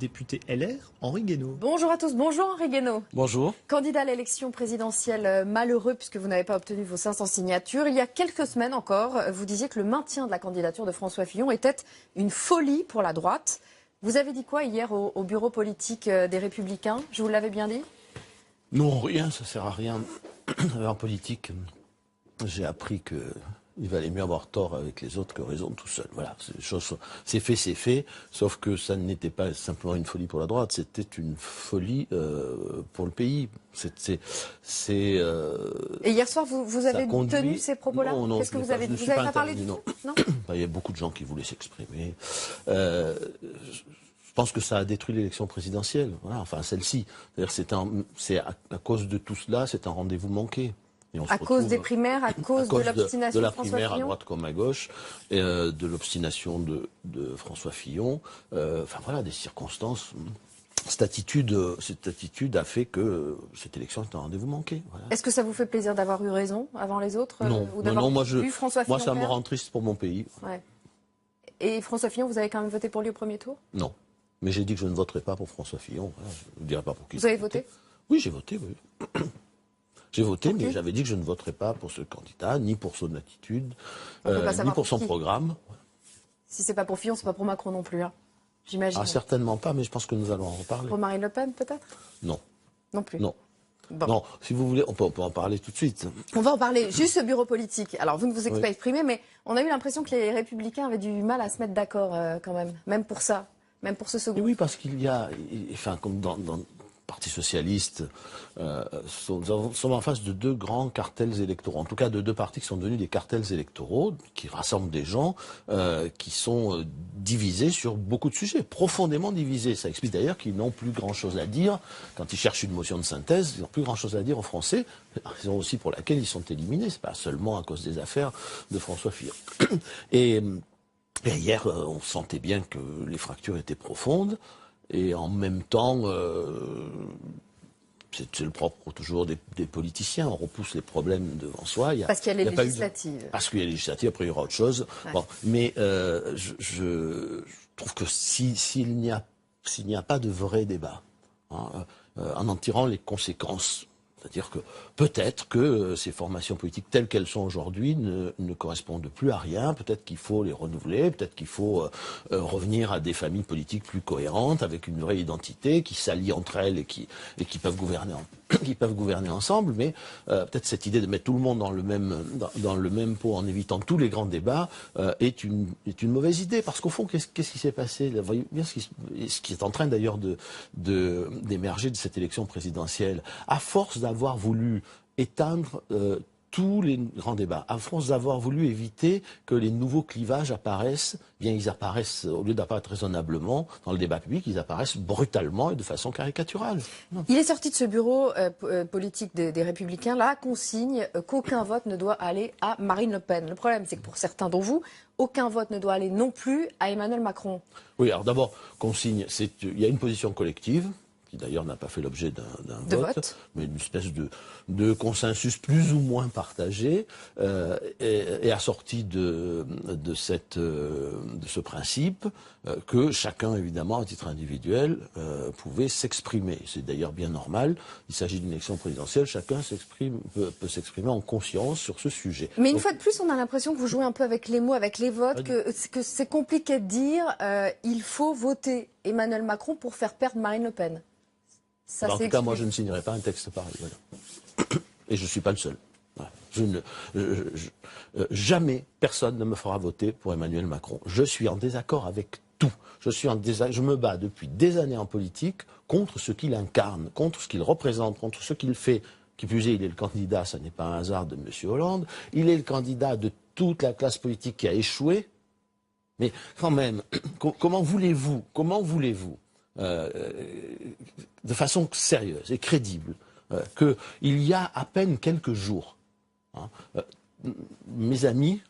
député LR, Henri Guénaud. Bonjour à tous, bonjour Henri Guénaud. Bonjour. Candidat à l'élection présidentielle malheureux puisque vous n'avez pas obtenu vos 500 signatures. Il y a quelques semaines encore, vous disiez que le maintien de la candidature de François Fillon était une folie pour la droite. Vous avez dit quoi hier au bureau politique des Républicains? Je vous l'avais bien dit? Non, rien, ça sert à rien. En politique, j'ai appris que il valait mieux avoir tort avec les autres que raison tout seul. Voilà, c'est fait, sauf que ça n'était pas simplement une folie pour la droite, c'était une folie pour le pays. Et hier soir, vous avez tenu ces propos-là? Non, qu'est-ce que vous avez dit? Vous n'avez pas parlé du tout? Non. Il y a beaucoup de gens qui voulaient s'exprimer. Je pense que ça a détruit l'élection présidentielle. Voilà, enfin celle-ci. C'est à cause de tout cela, c'est un rendez-vous manqué. À cause des primaires, à cause de l'obstination de la de François primaire Fillon, à droite comme à gauche, et de l'obstination de François Fillon. Enfin voilà, des circonstances. Cette attitude a fait que cette élection est un rendez-vous manqué. Voilà. Est-ce que ça vous fait plaisir d'avoir eu raison avant les autres? Non, ou d'avoir vu François Fillon ça me rend triste pour mon pays. Ouais. Et François Fillon, vous avez quand même voté pour lui au premier tour? Non, mais j'ai dit que je ne voterai pas pour François Fillon. Voilà, je ne vous dirai pas pour qui. Vous avez voté? Oui, j'ai voté, oui. J'ai voté, okay. Mais j'avais dit que je ne voterais pas pour ce candidat, ni pour son attitude, ni pour son programme. Si c'est pas pour Fillon, c'est pas pour Macron non plus, hein, j'imagine. Ah, certainement pas, mais je pense que nous allons en reparler. Pour Marine Le Pen, peut-être? Non. Non plus? Non. Bon. Non, si vous voulez, on peut en parler tout de suite. On va en parler. Juste ce bureau politique. Alors, vous ne vous êtes pas exprimé, mais on a eu l'impression que les Républicains avaient du mal à se mettre d'accord quand même pour ça, même pour ce second. Et oui, parce qu'il y a, enfin, comme dans Parti socialiste, sommes en face de deux grands cartels électoraux, en tout cas de deux partis qui sont devenus des cartels électoraux, qui rassemblent des gens qui sont divisés sur beaucoup de sujets, profondément divisés. Ça explique d'ailleurs qu'ils n'ont plus grand-chose à dire, quand ils cherchent une motion de synthèse, ils n'ont plus grand-chose à dire aux Français, raison aussi pour laquelle ils sont éliminés, c'est pas seulement à cause des affaires de François Fillon. Et hier, on sentait bien que les fractures étaient profondes. Et en même temps, c'est le propre toujours des politiciens, on repousse les problèmes devant soi. Parce qu'il y a les législatives. Parce qu'il y a les législatives, après il y aura autre chose. Ouais. Bon, mais je trouve que s'il n'y a pas de vrai débat, en tirant les conséquences, c'est-à-dire que peut-être que ces formations politiques telles qu'elles sont aujourd'hui ne correspondent plus à rien. Peut-être qu'il faut les renouveler. Peut-être qu'il faut revenir à des familles politiques plus cohérentes, avec une vraie identité, qui s'allient entre elles et qui peuvent gouverner ensemble. Mais peut-être cette idée de mettre tout le monde dans le même pot en évitant tous les grands débats est une mauvaise idée. Parce qu'au fond, qu'est-ce qui s'est passé? Vous voyez bien ce qui est en train d'ailleurs d'émerger de cette élection présidentielle. À force d'avoir voulu éteindre tous les grands débats, à force d'avoir voulu éviter que les nouveaux clivages apparaissent, bien ils apparaissent, au lieu d'apparaître raisonnablement dans le débat public, ils apparaissent brutalement et de façon caricaturale. Non. Il est sorti de ce bureau politique des Républicains, la consigne qu'aucun vote ne doit aller à Marine Le Pen. Le problème, c'est que pour certains d'entre vous, aucun vote ne doit aller non plus à Emmanuel Macron. Oui, alors d'abord, consigne, il y a une position collective, qui d'ailleurs n'a pas fait l'objet d'un vote, mais une espèce de consensus plus ou moins partagé, et assorti de ce principe que chacun, évidemment, à titre individuel, pouvait s'exprimer. C'est d'ailleurs bien normal. Il s'agit d'une élection présidentielle. Chacun peut s'exprimer en conscience sur ce sujet. Mais une fois de plus, on a l'impression que vous jouez un peu avec les mots, avec les votes, que c'est compliqué de dire il faut voter Emmanuel Macron pour faire perdre Marine Le Pen. En tout cas, moi, je ne signerai pas un texte pareil. Voilà. Et je ne suis pas le seul. Voilà. Jamais personne ne me fera voter pour Emmanuel Macron. Je suis en désaccord avec tout. Je me bats depuis des années en politique contre ce qu'il incarne, contre ce qu'il représente, contre ce qu'il fait. Qui plus est, il est le candidat, ça n'est pas un hasard, de M. Hollande. Il est le candidat de toute la classe politique qui a échoué. Mais quand même, comment voulez-vous de façon sérieuse et crédible, qu'il y a à peine quelques jours, mes amis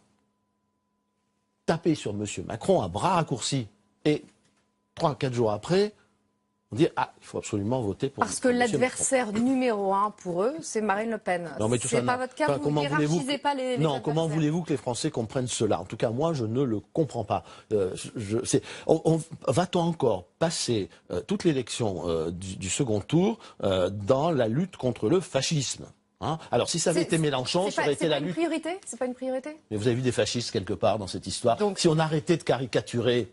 tapaient sur M. Macron à bras raccourcis, et 3-4 jours après, On dit, ah, il faut absolument voter pour... Parce que l'adversaire numéro 1 pour eux, c'est Marine Le Pen. Non, mais tout ça, c'est pas votre cas, enfin, vous comment ne voulez-vous hiérarchisez pas les Non, comment adversaires. voulez-vous que les Français comprennent cela? En tout cas, moi, je ne le comprends pas. Va-t-on encore passer toute l'élection du second tour dans la lutte contre le fascisme? Hein, alors, si ça avait été Mélenchon, ça aurait été la lutte... C'est pas une priorité? Mais vous avez vu des fascistes quelque part dans cette histoire? Donc, si on arrêtait de caricaturer,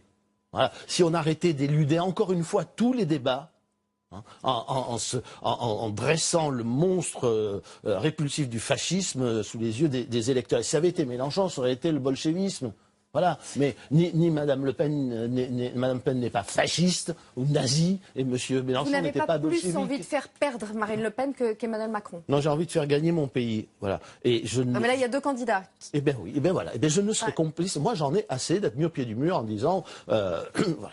voilà, si on arrêtait d'éluder encore une fois tous les débats, hein, en dressant le monstre répulsif du fascisme sous les yeux des électeurs. Si ça avait été Mélenchon, ça aurait été le bolchevisme. Voilà, mais ni Madame Le Pen, Madame Le Pen n'est pas fasciste ou nazie, et Monsieur Mélenchon n'était pas bolchevique. Vous n'avez pas plus envie de faire perdre Marine Le Pen qu'Emmanuel Macron? Non, j'ai envie de faire gagner mon pays, voilà. Et je non, mais là, il y a deux candidats. Eh bien oui, eh bien voilà, eh bien je ne serai complice. Moi, j'en ai assez d'être mis au pied du mur en disant, voilà,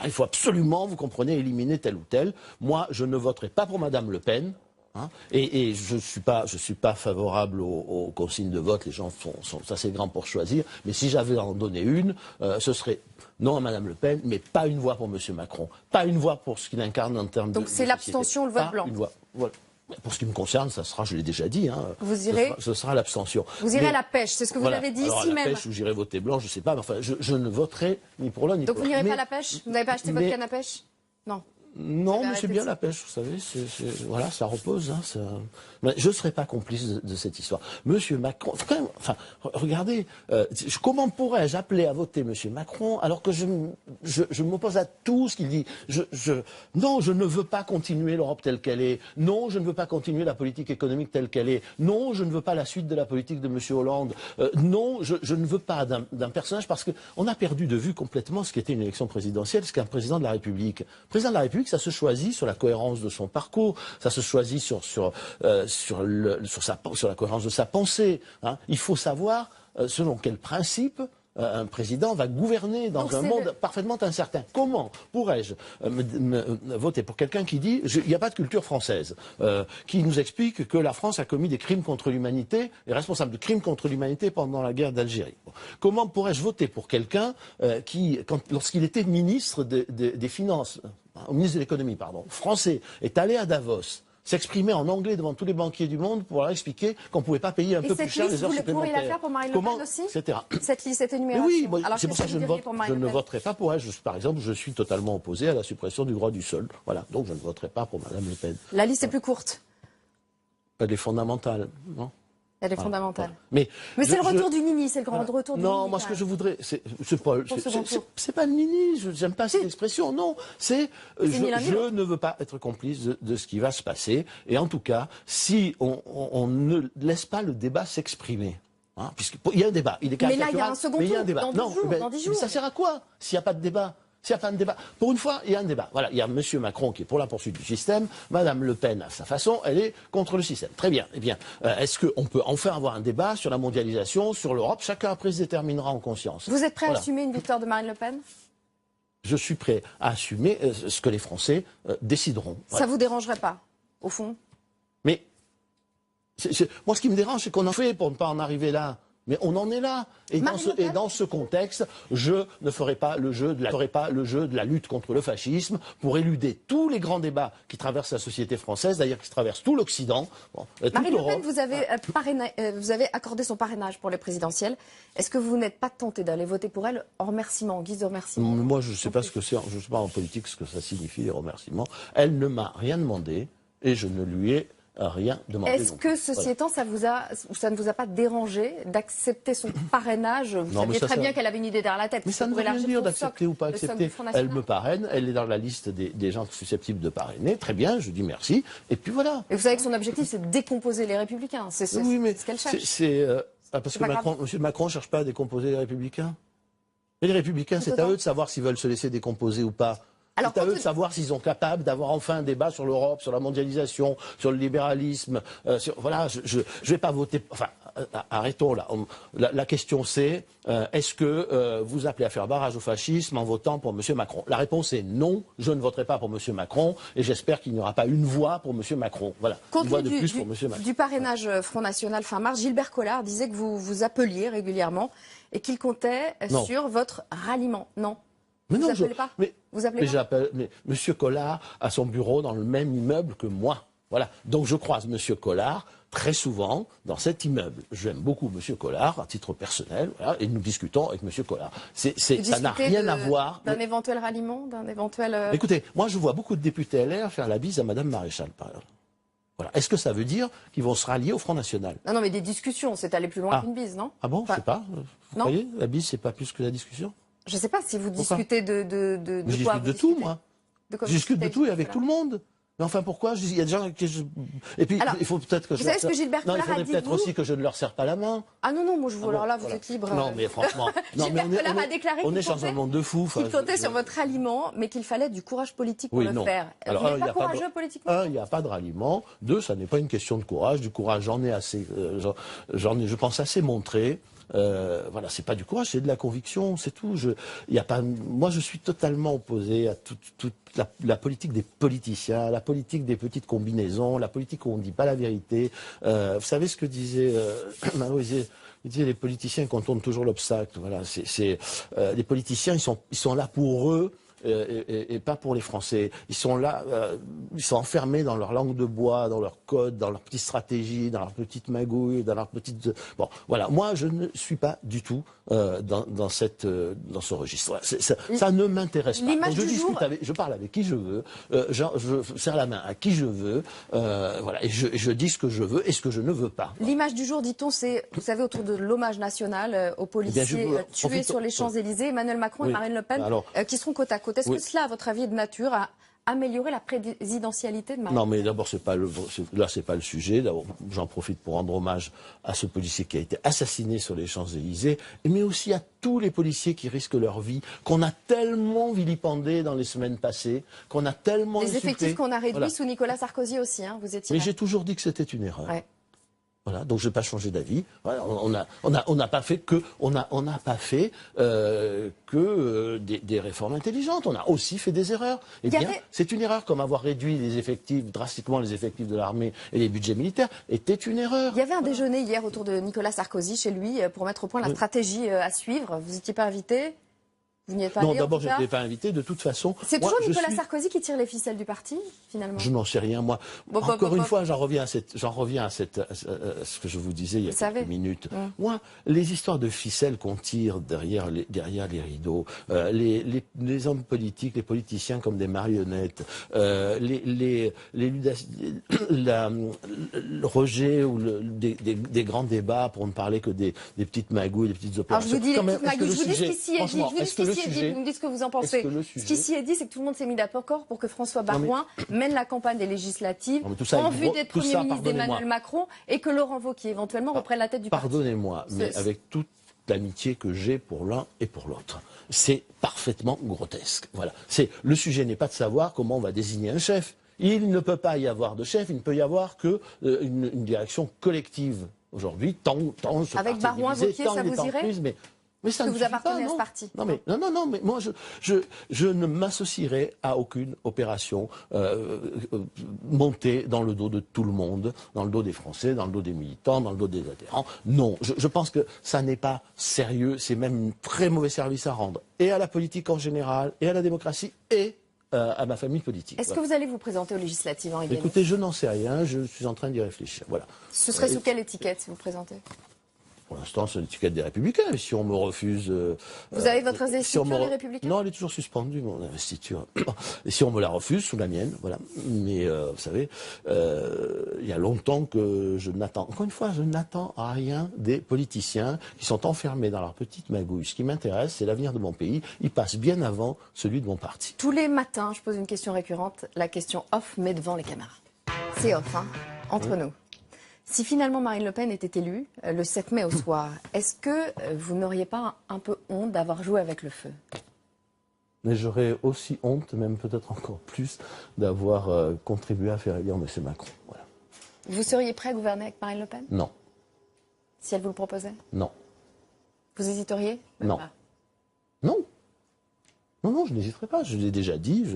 il faut absolument, vous comprenez, éliminer tel ou tel. Moi, je ne voterai pas pour Madame Le Pen. Hein, et je suis pas favorable aux consignes de vote. Les gens sont assez grands pour choisir. Mais si j'avais à en donner une, ce serait non à Madame Le Pen, mais pas une voix pour Monsieur Macron, pas une voix pour ce qu'il incarne en termes de. Donc c'est l'abstention, le vote blanc. Une voix. Voilà. Pour ce qui me concerne, ça sera, je l'ai déjà dit, hein, vous irez, ce sera l'abstention. Vous irez à la pêche, c'est ce que vous avez dit ici même. À la pêche, ou j'irai voter blanc, je ne sais pas, mais enfin, je ne voterai ni pour l'un ni pour l'autre. Donc vous n'irez pas à la pêche? Vous n'avez pas acheté votre canne à pêche? Non. Non, mais c'est bien la pêche, vous savez, voilà, ça repose. Hein, mais je ne serai pas complice de cette histoire. Monsieur Macron, quand même, enfin, regardez, comment pourrais-je appeler à voter Monsieur Macron alors que je m'oppose à tout ce qu'il dit? Non, je ne veux pas continuer l'Europe telle qu'elle est. Non, je ne veux pas continuer la politique économique telle qu'elle est. Non, je ne veux pas la suite de la politique de Monsieur Hollande. Non, je ne veux pas d'un personnage parce qu'on a perdu de vue complètement ce qu'était une élection présidentielle, ce qu'est un président de la République. Président de la République, ça se choisit sur la cohérence de son parcours, ça se choisit sur la cohérence de sa pensée. Hein. Il faut savoir selon quel principe un président va gouverner dans un monde parfaitement incertain. Comment pourrais-je voter pour quelqu'un qui dit il n'y a pas de culture française, qui nous explique que la France a commis des crimes contre l'humanité, est responsable de crimes contre l'humanité pendant la guerre d'Algérie. Comment pourrais-je voter pour quelqu'un qui, lorsqu'il était ministre des Finances, au ministre de l'économie, pardon, français, est allé à Davos, s'exprimer en anglais devant tous les banquiers du monde pour leur expliquer qu'on ne pouvait pas payer un peu plus cher les heures supplémentaires. Vous pourriez la faire pour Marine Le Pen aussi, etc. Cette liste, cette énumération. Oui, c'est pour ça que je ne voterai pas pour elle. Par exemple, je suis totalement opposé à la suppression du droit du sol. Voilà, donc je ne voterai pas pour Madame Le Pen. La liste est plus courte. Elle est fondamentale, non? Elle est fondamentale. Mais c'est le retour du Nini, c'est le grand retour du Nini. Non, moi ce que je voudrais, c'est pas le Nini, j'aime pas cette expression, non. C'est je ne veux pas être complice de ce qui va se passer. Et en tout cas, si on ne laisse pas le débat s'exprimer, hein, puisqu'il y a un débat, il est caricatural, mais là il y a un second tour, dans 10 jours. Mais ça sert à quoi s'il n'y a pas de débat? S'il n'y a pas de débat. Pour une fois, il y a un débat. Voilà, il y a M. Macron qui est pour la poursuite du système. Mme Le Pen, à sa façon, elle est contre le système. Très bien. Eh bien, est-ce qu'on peut enfin avoir un débat sur la mondialisation, sur l'Europe? Chacun après se déterminera en conscience. Vous êtes prêt à assumer une victoire de Marine Le Pen? Je suis prêt à assumer ce que les Français décideront. Voilà. Ça ne vous dérangerait pas, au fond? Mais moi, ce qui me dérange, c'est qu'on en fait pour ne pas en arriver là. Mais on en est là. Et dans ce contexte, je ne ferai pas le jeu de la lutte contre le fascisme pour éluder tous les grands débats qui traversent la société française, d'ailleurs qui traversent tout l'Occident. Marine Le Pen, vous avez accordé son parrainage pour les présidentielles. Est-ce que vous n'êtes pas tenté d'aller voter pour elle en remerciement, en guise de remerciement? Moi, je ne sais pas ce que c'est. Je ne sais pas en politique ce que ça signifie, les remerciements. Elle ne m'a rien demandé et je ne lui ai rien demandé. Est-ce que, ceci étant, ça ne vous a pas dérangé d'accepter son parrainage? Vous saviez très bien qu'elle avait une idée derrière la tête. Mais ça ne veut rien dire d'accepter ou pas accepter. Elle me parraine, elle est dans la liste des gens susceptibles de parrainer. Très bien, je dis merci. Et puis voilà. Et vous savez que son objectif, c'est de décomposer les Républicains. C'est ce qu'elle cherche. Parce que M. Macron ne cherche pas à décomposer les Républicains. Et les Républicains, c'est à eux de savoir s'ils veulent se laisser décomposer ou pas. C'est à eux de savoir s'ils sont capables d'avoir enfin un débat sur l'Europe, sur la mondialisation, sur le libéralisme. Voilà, je vais pas voter. Enfin, arrêtons là. La question c'est est-ce que vous appelez à faire barrage au fascisme en votant pour M. Macron? La réponse est non. Je ne voterai pas pour M. Macron et j'espère qu'il n'y aura pas une voix pour M. Macron. Voilà, une voix de plus pour M. Macron. Du parrainage Front National fin mars, Gilbert Collard disait que vous vous appeliez régulièrement et qu'il comptait sur votre ralliement. Non. Mais Vous non, appelez pas mais, Vous appelez mais pas j'appelle, mais Monsieur Collard a son bureau dans le même immeuble que moi. Voilà. Donc je croise Monsieur Collard très souvent dans cet immeuble. J'aime beaucoup Monsieur Collard à titre personnel, voilà, et nous discutons avec Monsieur Collard. Ça n'a rien à voir. D'un éventuel ralliement, d'un éventuel. Écoutez, moi je vois beaucoup de députés LR faire la bise à Madame Maréchal, par exemple. Voilà. Est-ce que ça veut dire qu'ils vont se rallier au Front National? Non, mais des discussions, c'est aller plus loin qu'une bise, non? Ah bon, Enfin, je sais pas. Vous croyez? La bise, c'est pas plus que la discussion? Je sais pas si vous Pourquoi? discutez de Je quoi discute de vous tout, discutez moi. De quoi Je vous discute de discutez tout et avec avec tout le monde. Mais enfin, pourquoi? Il y a des gens qui... Et puis, Alors, il faut peut-être que vous savez ce que Gilbert Non, il Collard a faudrait dit, peut-être vous aussi que je ne leur serre pas la main. Ah non, non, moi je vous. Ah bon, Alors là, vous voilà. êtes libre. Non, mais franchement... Gilbert Collard a déclaré on qu'il est dans comptait- un monde de fous. Enfin, qu'il comptait sur votre ralliement, mais qu'il fallait du courage politique pour Oui, le non. faire. Alors, Vous un, n'êtes il y pas a pas de- courageux politiquement? Un, il n'y a pas de ralliement. Deux, ça n'est pas une question de courage. Du courage, j'en ai assez, j'en ai, je pense, assez montré. Voilà, c'est pas du courage, c'est de la conviction, c'est tout. Il y a pas, moi, je suis totalement opposé à toute la politique des politiciens, la politique des petites combinaisons, la politique où on ne dit pas la vérité. Vous savez ce que disait Malo, il disait les politiciens contournent toujours l'obstacle. Voilà, les politiciens, ils sont là pour eux. Et pas pour les Français. Ils sont là, ils sont enfermés dans leur langue de bois, dans leur code, dans leur petite stratégie, dans leur petite magouille, dans leur petite... Bon, voilà. Moi, je ne suis pas du tout dans ce registre. Voilà. Ça ne m'intéresse pas. L'image Donc, je du discute jour- je parle avec qui je veux, je serre la main à qui je veux, voilà, et je dis ce que je veux et ce que je ne veux pas. L'image du jour, dit-on, c'est, vous savez, autour de l'hommage national aux policiers tués sur les Champs-Élysées, Emmanuel Macron et Oui. Marine Le Pen, Alors, qui seront côte à côte. Est-ce oui. que cela, à votre avis, est de nature à améliorer la présidentialité de Marine Non, mais d'abord, c'est pas le sujet. D'abord, j'en profite pour rendre hommage à ce policier qui a été assassiné sur les Champs-Élysées, mais aussi à tous les policiers qui risquent leur vie, qu'on a tellement vilipendés dans les semaines passées, qu'on a tellement Les insultés. effectifs qu'on a réduits Voilà. sous Nicolas Sarkozy aussi, hein, vous étiez Mais là. j'ai toujours dit que c'était une erreur. Ouais. Voilà, donc je n'ai pas changé d'avis. Voilà, on n'a pas fait des réformes intelligentes. On a aussi fait des erreurs. Eh bien, c'est une erreur, comme avoir réduit drastiquement les effectifs de l'armée et les budgets militaires, était une erreur. Il y avait un déjeuner hier autour de Nicolas Sarkozy chez lui pour mettre au point la stratégie à suivre. Vous n'étiez pas invité? Vous n'y êtes pas allé, Non, en d'abord, tout je cas n'étais pas invité. De toute façon, C'est moi, toujours Nicolas Sarkozy qui tire les ficelles du parti, finalement? Je n'en sais rien, moi. Encore une fois, j'en reviens à ce que je vous disais il y a quelques minutes. Moi, les histoires de ficelles qu'on tire derrière les rideaux, les hommes politiques, les politiciens comme des marionnettes, le rejet ou des grands débats pour ne parler que des petites magouilles, des petites opérations. Alors je vous dis les petites magouilles, je vous dis ce qui s'y est dit, vous me dites ce que vous en pensez. Ce qui s'y est dit, c'est que tout le monde s'est mis d'accord pour que François Baroin mène la campagne des législatives en vue d'être Premier ministre d'Emmanuel Macron et que Laurent Wauquiez éventuellement reprenne la tête du parti. Pardonnez-moi, mais avec toute l'amitié que j'ai pour l'un et pour l'autre, c'est parfaitement grotesque. Voilà. Le sujet n'est pas de savoir comment on va désigner un chef. Il ne peut pas y avoir de chef, il ne peut y avoir que une direction collective. Aujourd'hui, tant ce avec parti Baroin, divisé, Wauquiez, ça vous irait? Mais ça que ne vous suffit appartenez pas, à ce parti. Non, mais moi, je ne m'associerai à aucune opération montée dans le dos de tout le monde, dans le dos des Français, dans le dos des militants, dans le dos des adhérents. Non, je pense que ça n'est pas sérieux, c'est même un très mauvais service à rendre, et à la politique en général, et à la démocratie, et à ma famille politique. Est-ce que vous allez vous présenter aux législatives, Henri Guénaud? Écoutez, je n'en sais rien, je suis en train d'y réfléchir. Voilà. Ce serait sous quelle étiquette si vous présentez? Pour l'instant, c'est l'étiquette des Républicains. Mais si on me refuse... vous avez votre investiture, les Républicains? Non, elle est toujours suspendue, mon investiture. Et si on me la refuse, sous la mienne, voilà. Mais vous savez, il y a longtemps que je n'attends... Encore une fois, je n'attends rien des politiciens qui sont enfermés dans leur petite magouille. Ce qui m'intéresse, c'est l'avenir de mon pays. Il passe bien avant celui de mon parti. Tous les matins, je pose une question récurrente. La question off, mais devant les caméras. C'est off, hein, entre nous. Si finalement Marine Le Pen était élue le 7 mai au soir, est-ce que vous n'auriez pas un peu honte d'avoir joué avec le feu? Mais j'aurais aussi honte, même peut-être encore plus, d'avoir contribué à faire élire M. Macron. Voilà. Vous seriez prêt à gouverner avec Marine Le Pen? Non. Si elle vous le proposait? Non. Vous hésiteriez? Non. Non. Non, je n'hésiterai pas. Je l'ai déjà dit.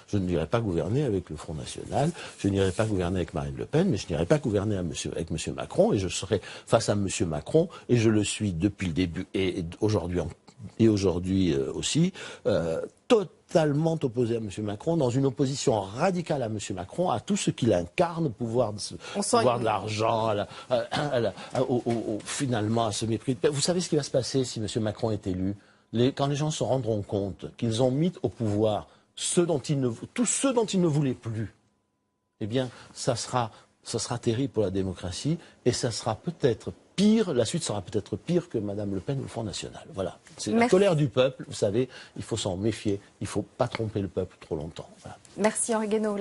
Je n'irai pas gouverner avec le Front National. Je n'irai pas gouverner avec Marine Le Pen, mais je n'irai pas gouverner avec M. Macron. Et je serai face à M. Macron. Et je le suis depuis le début et aujourd'hui et aujourd'hui aussi, totalement opposé à M. Macron, dans une opposition radicale à M. Macron, à tout ce qu'il incarne, pouvoir de l'argent, finalement à ce mépris. Vous savez ce qui va se passer si M. Macron est élu? Quand les gens se rendront compte qu'ils ont mis au pouvoir tous ceux dont ils ne voulaient plus, eh bien, ça sera terrible pour la démocratie et ça sera peut-être pire, la suite sera peut-être pire que Mme Le Pen ou le Front National. Voilà. C'est la colère du peuple, vous savez, il faut s'en méfier, il ne faut pas tromper le peuple trop longtemps. Voilà. Merci Henri Guénaud.